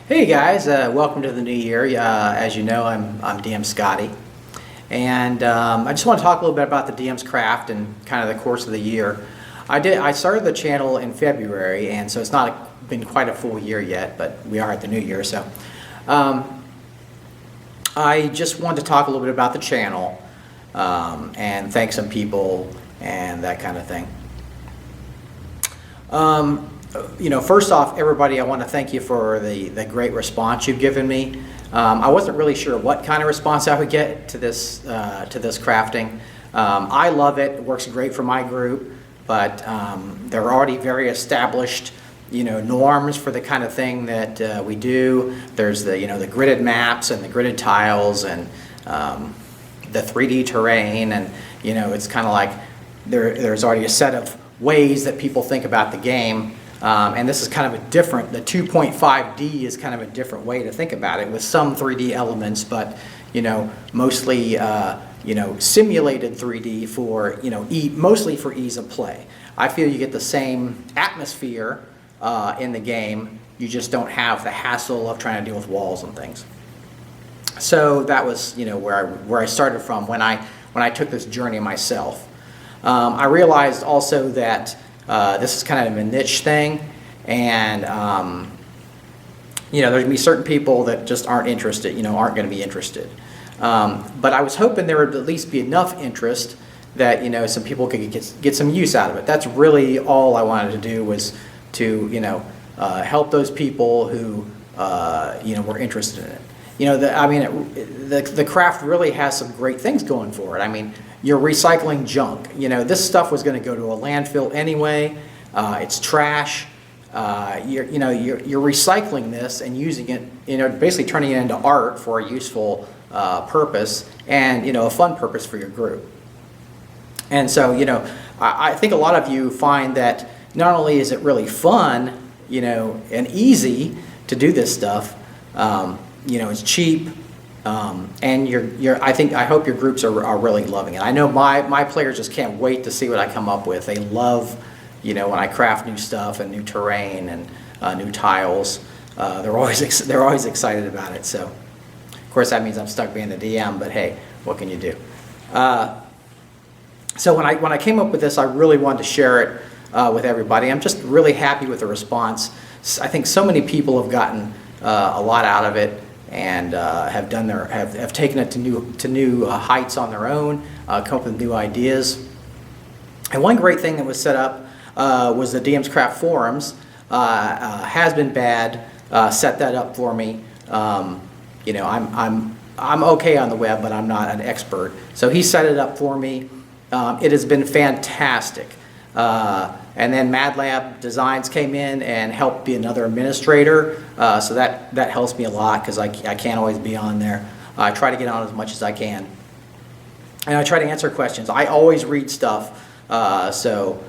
Hey guys, welcome to the new year. As you know, I'm DM Scotty, and I just want to talk a little bit about the DM's craft and kind of the course of the year. I started the channel in February, and so it's not been quite a full year yet, but we are at the new year. So I just wanted to talk a little bit about the channel and thank some people and that kind of thing. First off, everybody, I want to thank you for the great response you've given me. I wasn't really sure what kind of response I would get to this crafting. I love it. It works great for my group, but there are already very established, norms for the kind of thing that we do. There's the gridded maps and the gridded tiles and the 3D terrain, and it's kind of like there's already a set of ways that people think about the game. And this is kind of a different, the 2.5D is kind of a different way to think about it with some 3D elements, but, mostly, simulated 3D for, mostly for ease of play. I feel you get the same atmosphere in the game, you just don't have the hassle of trying to deal with walls and things. So that was, where I started from when I took this journey myself. I realized also that this is kind of a niche thing, and there's going to be certain people that just aren't interested, aren't going to be interested. But I was hoping there would at least be enough interest that some people could get some use out of it. That's really all I wanted to do, was to help those people who were interested in it. The craft really has some great things going for it. I mean, you're recycling junk. This stuff was going to go to a landfill anyway. It's trash. You're recycling this and using it, basically turning it into art for a useful purpose and, a fun purpose for your group. And so, I think a lot of you find that not only is it really fun, and easy to do this stuff, it's cheap. And I hope your groups are really loving it. I know my players just can't wait to see what I come up with. They love, when I craft new stuff and new terrain and new tiles. They're always excited about it. So, of course, that means I'm stuck being the DM. But hey, what can you do? So when I came up with this, I really wanted to share it with everybody. I'm just really happy with the response. I think so many people have gotten a lot out of it, and have taken it to new heights on their own, come up with new ideas. And one great thing that was set up was the DM's Craft forums. Has been bad set that up for me. I'm okay on the web, but I'm not an expert. So he set it up for me. It has been fantastic. And then Mad Lab Designs came in and helped be another administrator, so that helps me a lot because I can't always be on there. I try to get on as much as I can, and I try to answer questions. I always read stuff, so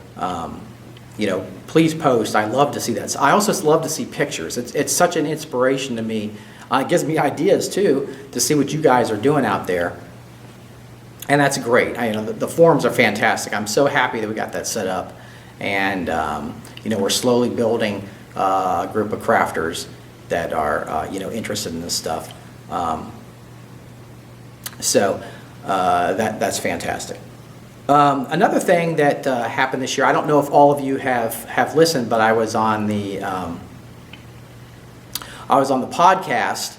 please post. I love to see that. So I also love to see pictures. It's such an inspiration to me. It gives me ideas too to see what you guys are doing out there, and that's great. The forums are fantastic. I'm so happy that we got that set up. And we're slowly building a group of crafters that are interested in this stuff. That's fantastic. Another thing that happened this year, I don't know if all of you have listened, but I was on the podcast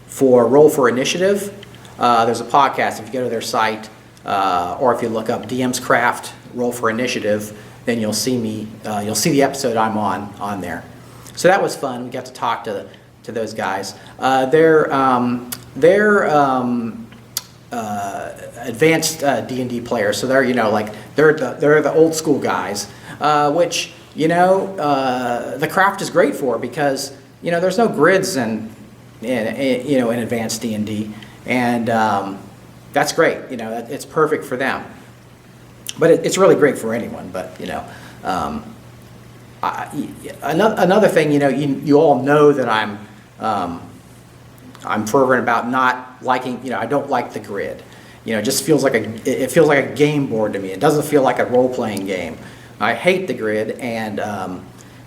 for Roll for Initiative. There's a podcast if you go to their site. Or if you look up DM's Craft Roll for Initiative, then you'll see me. You'll see the episode I'm on there. So that was fun. We got to talk to those guys. They're advanced D&D players, so they're they're the old school guys, which the craft is great for because there's no grids in advanced D&D, and that's great. It's perfect for them. But it's really great for anyone. But another thing, you all know that I'm fervent about not liking. I don't like the grid. It just feels like a game board to me. It doesn't feel like a role-playing game. I hate the grid, and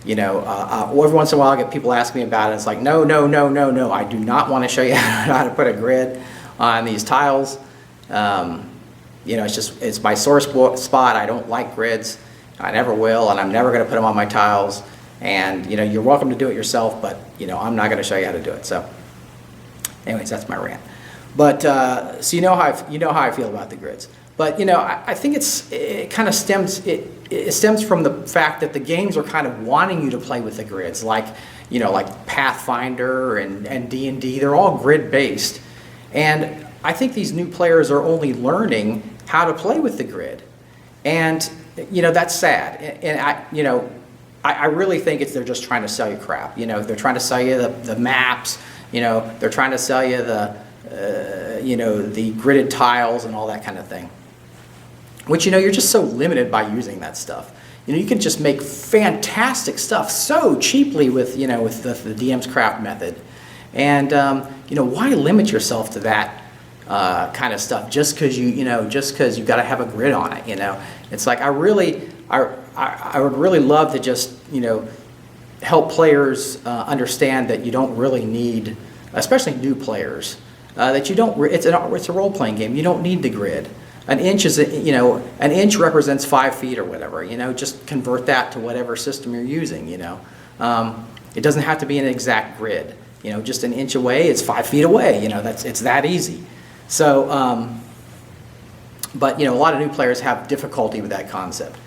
Every once in a while I get people ask me about it. It's like, no, no, no, no, no. I do not want to show you how to put a grid on these tiles. It's my sore spot. I don't like grids. I never will, and I'm never going to put them on my tiles. And, you're welcome to do it yourself, but, I'm not going to show you how to do it. So, anyways, that's my rant. But, so you know how I feel about the grids. But, I think it kind of stems from the fact that the games are kind of wanting you to play with the grids, like Pathfinder and D&D. They're all grid-based. And I think these new players are only learning how to play with the grid. And, that's sad. And I really think they're just trying to sell you crap. They're trying to sell you the maps. They're trying to sell you the gridded tiles and all that kind of thing. Which, you're just so limited by using that stuff. You can just make fantastic stuff so cheaply with the DM's craft method. And, why limit yourself to that kind of stuff just because you got to have a grid on it, It's like I would really love to just, help players understand that you don't really need, especially new players, that you don't, it's a role-playing game. You don't need the grid. An inch an inch represents 5 feet or whatever, just convert that to whatever system you're using, It doesn't have to be an exact grid, just an inch away, it's 5 feet away, it's that easy. So, but, a lot of new players have difficulty with that concept.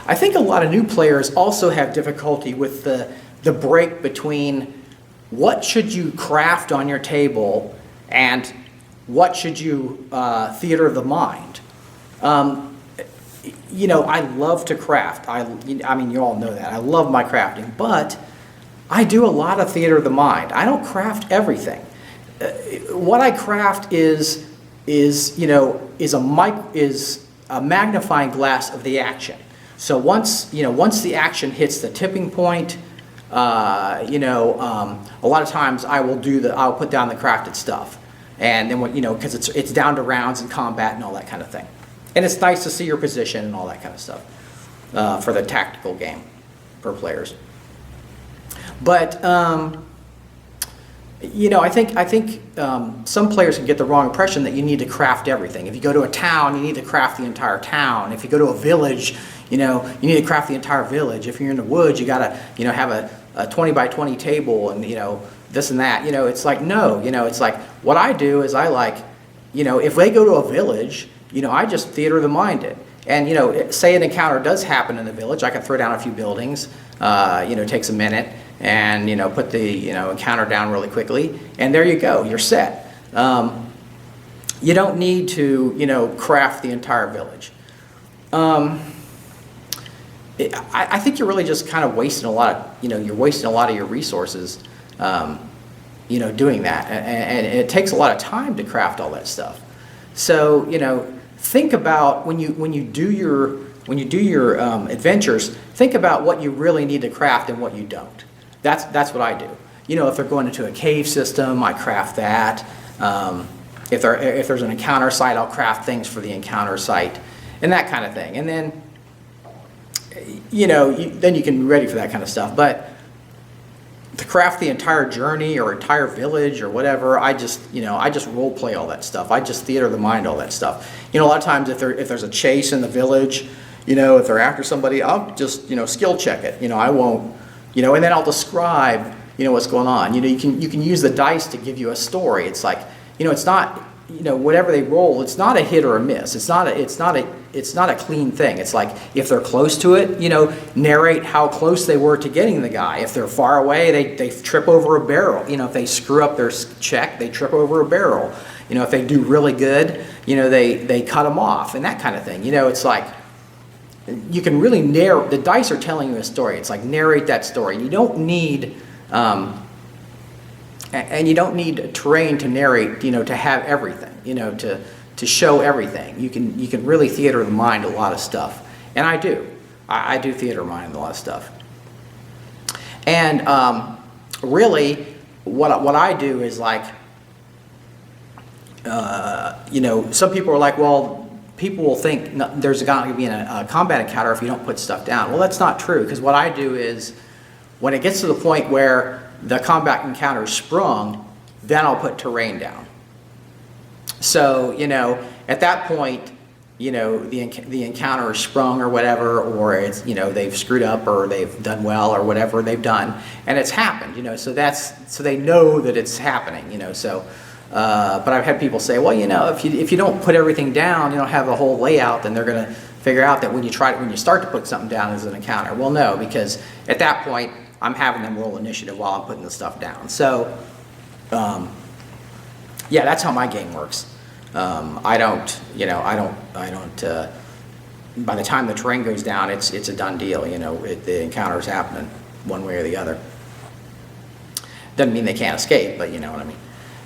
I think a lot of new players also have difficulty with the break between what should you craft on your table and what should you theater of the mind. I love to craft. I mean, you all know that. I love my crafting, but I do a lot of theater of the mind. I don't craft everything. What I craft is a magnifying glass of the action. So once the action hits the tipping point, a lot of times I'll put down the crafted stuff, and then because it's down to rounds and combat and all that kind of thing, and it's nice to see your position and all that kind of stuff for the tactical game for players. But I think some players can get the wrong impression that you need to craft everything. If you go to a town, you need to craft the entire town. If you go to a village, you need to craft the entire village. If you're in the woods, you gotta, have a 20 by 20 table and, this and that. It's like, no, it's like, what I do is if they go to a village, I just theater of the mind it. And, say an encounter does happen in the village, I can throw down a few buildings, it takes a minute, and, put the, encounter down really quickly, and there you go, you're set. You don't need to, craft the entire village. I think you're really just kind of wasting a lot of, you're wasting a lot of your resources, doing that, and it takes a lot of time to craft all that stuff. So, think about when you do your adventures, think about what you really need to craft and what you don't. That's what I do. If they're going into a cave system, I craft that. If there's an encounter site, I'll craft things for the encounter site, and that kind of thing. And then, then you can be ready for that kind of stuff. But to craft the entire journey or entire village or whatever, I just role play all that stuff. I just theater of the mind all that stuff. A lot of times if there's a chase in the village, if they're after somebody, I'll just skill check it. I won't, and then I'll describe what's going on. You can use the dice to give you a story. It's like, it's not, whatever they roll, it's not a hit or a miss. It's not a clean thing. It's like if they're close to it, narrate how close they were to getting the guy. If they're far away, they trip over a barrel. If they screw up their check, they trip over a barrel. If they do really good, they cut them off and that kind of thing. It's like you can really narrate. The dice are telling you a story. It's like narrate that story. You don't need. And you don't need terrain to narrate, to have everything, to show everything. You can really theater of the mind a lot of stuff, and I do. I do theater of mind a lot of stuff. And really, what I do is like, some people are like, well, people will think there's going to be a combat encounter if you don't put stuff down. Well, that's not true, because what I do is, When it gets to the point where the combat encounter is sprung, then I'll put terrain down. So, at that point, the encounter is sprung or whatever, or it's, they've screwed up or they've done well or whatever they've done, and it's happened, so they know that it's happening, but I've had people say, well, if you don't put everything down, you don't have the whole layout, then they're going to figure out that when you start to put something down as an encounter. Well, no, because at that point, I'm having them roll initiative while I'm putting the stuff down. So, yeah, that's how my game works. I don't, by the time the terrain goes down, it's a done deal, the encounter's happening one way or the other. Doesn't mean they can't escape, but you know what I mean.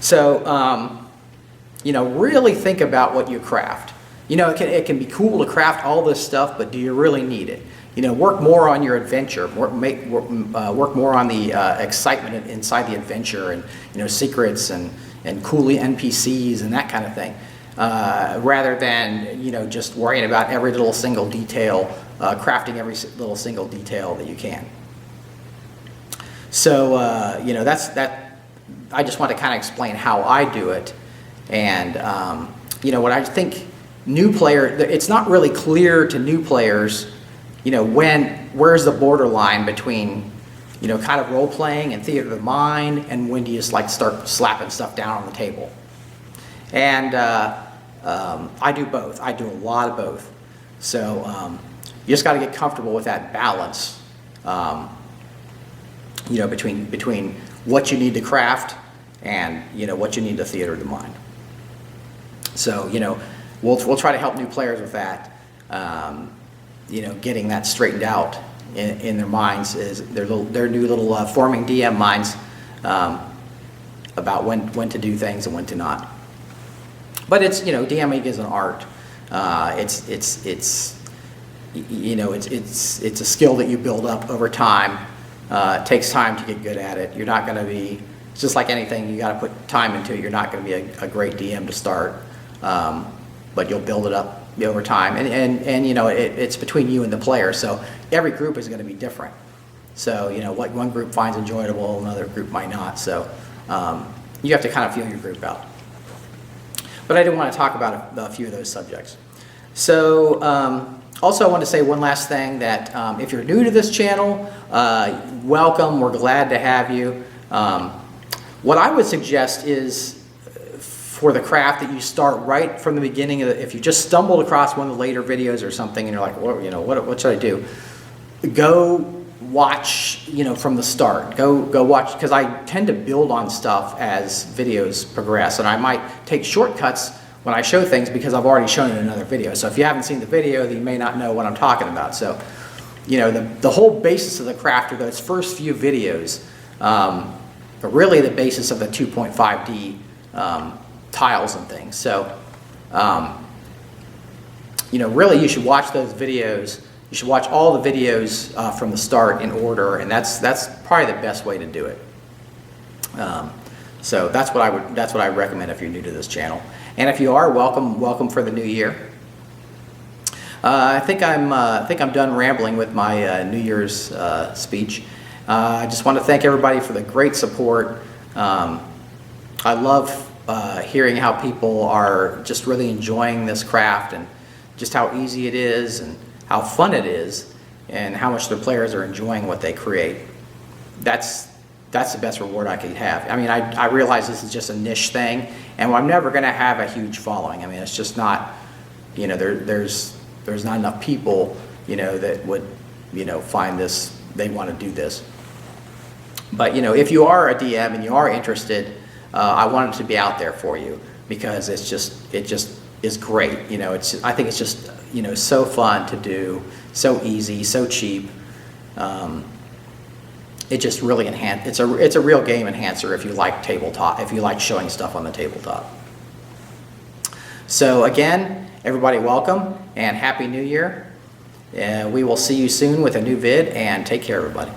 So, really think about what you craft. It can be cool to craft all this stuff, but do you really need it? Work more on your adventure, work more on the excitement inside the adventure, and secrets and cool NPCs and that kind of thing, rather than just worrying about every little single detail, crafting every little single detail that you can. So that's that. I just want to kind of explain how I do it, and what I think new player. It's not really clear to new players. Where's the borderline between, kind of role playing and theater of the mind, and when do you just start slapping stuff down on the table? And I do both. I do a lot of both. So you just got to get comfortable with that balance, between what you need to craft and what you need to theater of the mind. So we'll try to help new players with that. Getting that straightened out in their minds, is their new little forming DM minds, about when to do things and when to not. But it's DMing is an art. It's a skill that you build up over time. It takes time to get good at it. You're not going to be, it's just like anything, you got to put time into it. You're not going to be a great DM to start, but you'll build it up over time, and it's between you and the player, so every group is going to be different. So what one group finds enjoyable, another group might not, so you have to kind of feel your group out. But I did want to talk about a few of those subjects. So also I want to say one last thing, that if you're new to this channel, welcome, we're glad to have you. What I would suggest is, for the craft, that you start right from the beginning. If you just stumbled across one of the later videos or something and you're like, well, what should I do? Go watch, from the start. Go watch, because I tend to build on stuff as videos progress, and I might take shortcuts when I show things because I've already shown it in another video. So if you haven't seen the video, then you may not know what I'm talking about. So, the whole basis of the craft are those first few videos, are really the basis of the 2.5D tiles and things. So, really you should watch those videos. You should watch all the videos from the start in order, and that's probably the best way to do it. So that's what I recommend if you're new to this channel. And if you are, welcome for the new year. I think I'm done rambling with my New Year's speech. I just want to thank everybody for the great support. I love hearing how people are just really enjoying this craft, and just how easy it is, and how fun it is, and how much the players are enjoying what they create. That's the best reward I could have. I mean, I realize this is just a niche thing, and I'm never going to have a huge following. I mean, it's just not, there's not enough people, that would, find this, they want to do this. But, if you are a DM and you are interested, I want it to be out there for you, because it just is great. I think it's just, so fun to do, so easy, so cheap. It just really it's a real game enhancer if you like tabletop, if you like showing stuff on the tabletop. So again, everybody welcome, and Happy New Year. We will see you soon with a new vid, and take care, everybody.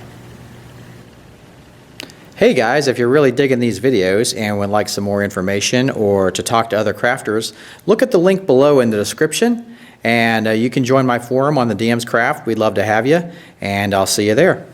Hey guys, if you're really digging these videos and would like some more information or to talk to other crafters, look at the link below in the description, and you can join my forum on the DM's Craft. We'd love to have you, and I'll see you there.